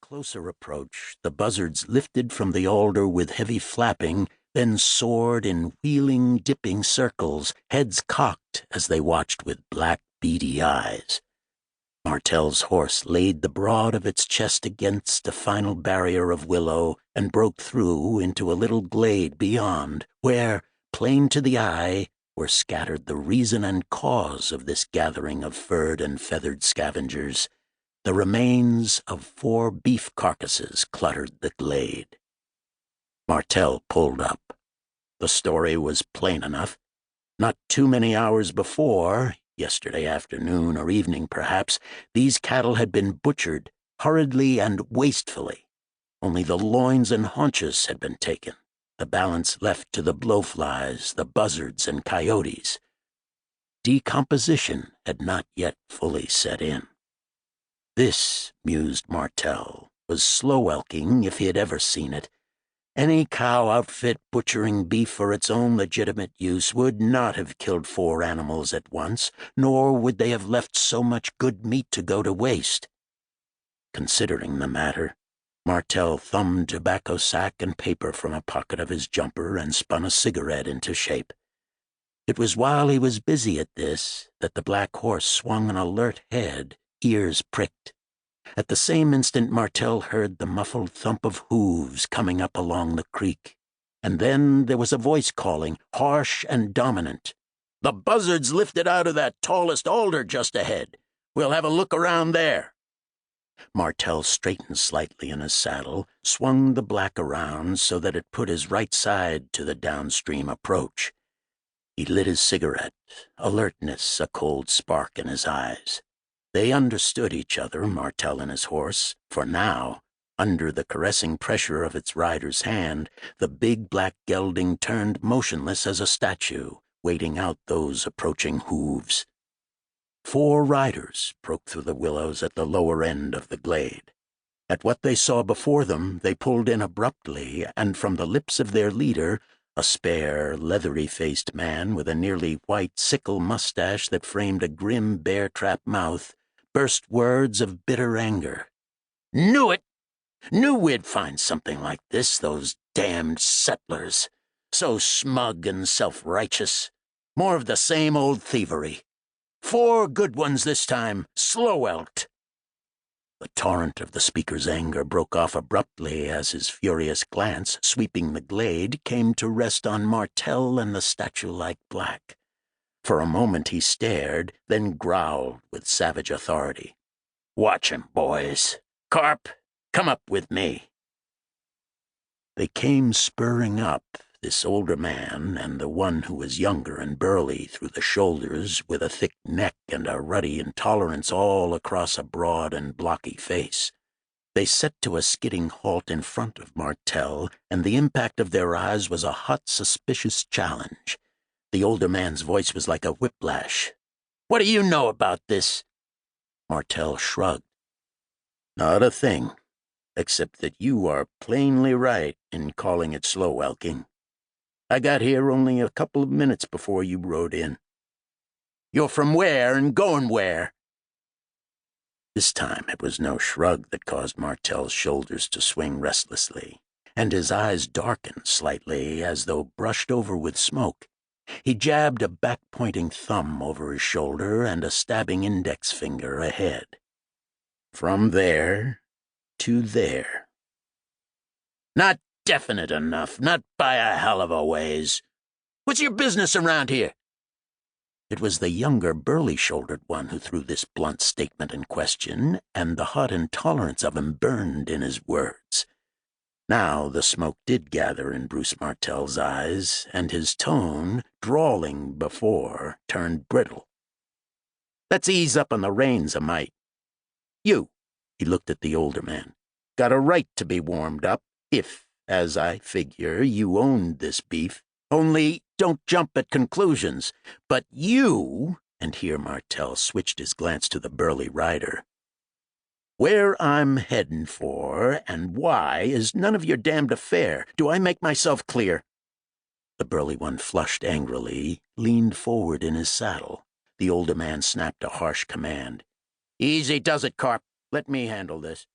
closer approach, the buzzards lifted from the alder with heavy flapping, then soared in wheeling, dipping circles, heads cocked as they watched with black, beady eyes. Martell's horse laid the broad of its chest against a final barrier of willow and broke through into a little glade beyond, where, plain to the eye, were scattered the reason and cause of this gathering of furred and feathered scavengers. The remains of 4 beef carcasses cluttered the glade. Martell pulled up. The story was plain enough. Not too many hours before, yesterday afternoon or evening perhaps, these cattle had been butchered, hurriedly and wastefully. Only the loins and haunches had been taken, the balance left to the blowflies, the buzzards, and coyotes. Decomposition had not yet fully set in. This, mused Martell, was slow-elking if he had ever seen it. Any cow outfit butchering beef for its own legitimate use would not have killed 4 animals at once, nor would they have left so much good meat to go to waste. Considering the matter, Martell thumbed tobacco sack and paper from a pocket of his jumper and spun a cigarette into shape. It was while he was busy at this that the black horse swung an alert head, ears pricked. At the same instant Martell heard the muffled thump of hooves coming up along the creek, and then there was a voice calling, harsh and dominant. "The buzzards lifted out of that tallest alder just ahead. We'll have a look around there." Martell straightened slightly in his saddle, swung the black around so that it put his right side to the downstream approach. He lit his cigarette, alertness a cold spark in his eyes. They understood each other, Martell and his horse, for now, under the caressing pressure of its rider's hand, the big black gelding turned motionless as a statue, waiting out those approaching hooves. 4 riders broke through the willows at the lower end of the glade. At what they saw before them, they pulled in abruptly, and from the lips of their leader, a spare, leathery-faced man with a nearly white sickle mustache that framed a grim bear-trap mouth, burst words of bitter anger. "Knew it! Knew we'd find something like this, those damned settlers. So smug and self-righteous. More of the same old thievery. 4 good ones this time, slow-elked." The torrent of the speaker's anger broke off abruptly as his furious glance, sweeping the glade, came to rest on Martell and the statue-like black. For a moment he stared, then growled with savage authority. "Watch him, boys. Carp, come up with me." They came spurring up, this older man and the one who was younger and burly through the shoulders, with a thick neck and a ruddy intolerance all across a broad and blocky face. They set to a skidding halt in front of Martell, and the impact of their eyes was a hot, suspicious challenge. The older man's voice was like a whiplash. "What do you know about this?" Martell shrugged. "Not a thing, except that you are plainly right in calling it slow-elking. I got here only a couple of minutes before you rode in." "You're from where and going where?" This time it was no shrug that caused Martell's shoulders to swing restlessly, and his eyes darkened slightly as though brushed over with smoke. He jabbed a back-pointing thumb over his shoulder and a stabbing index finger ahead. "From there to there." "Not definite enough, not by a hell of a ways. What's your business around here?" It was the younger, burly-shouldered one who threw this blunt statement in question, and the hot intolerance of him burned in his words. Now the smoke did gather in Bruce Martell's eyes, and his tone, drawling before, turned brittle. "Let's ease up on the reins a mite. You," he looked at the older man, "got a right to be warmed up, if, as I figure, you owned this beef. Only don't jump at conclusions. But you," and here Martell switched his glance to the burly rider, "where I'm heading for and why is none of your damned affair. Do I make myself clear?" The burly one flushed angrily, leaned forward in his saddle. The older man snapped a harsh command. "Easy does it, Carp. Let me handle this."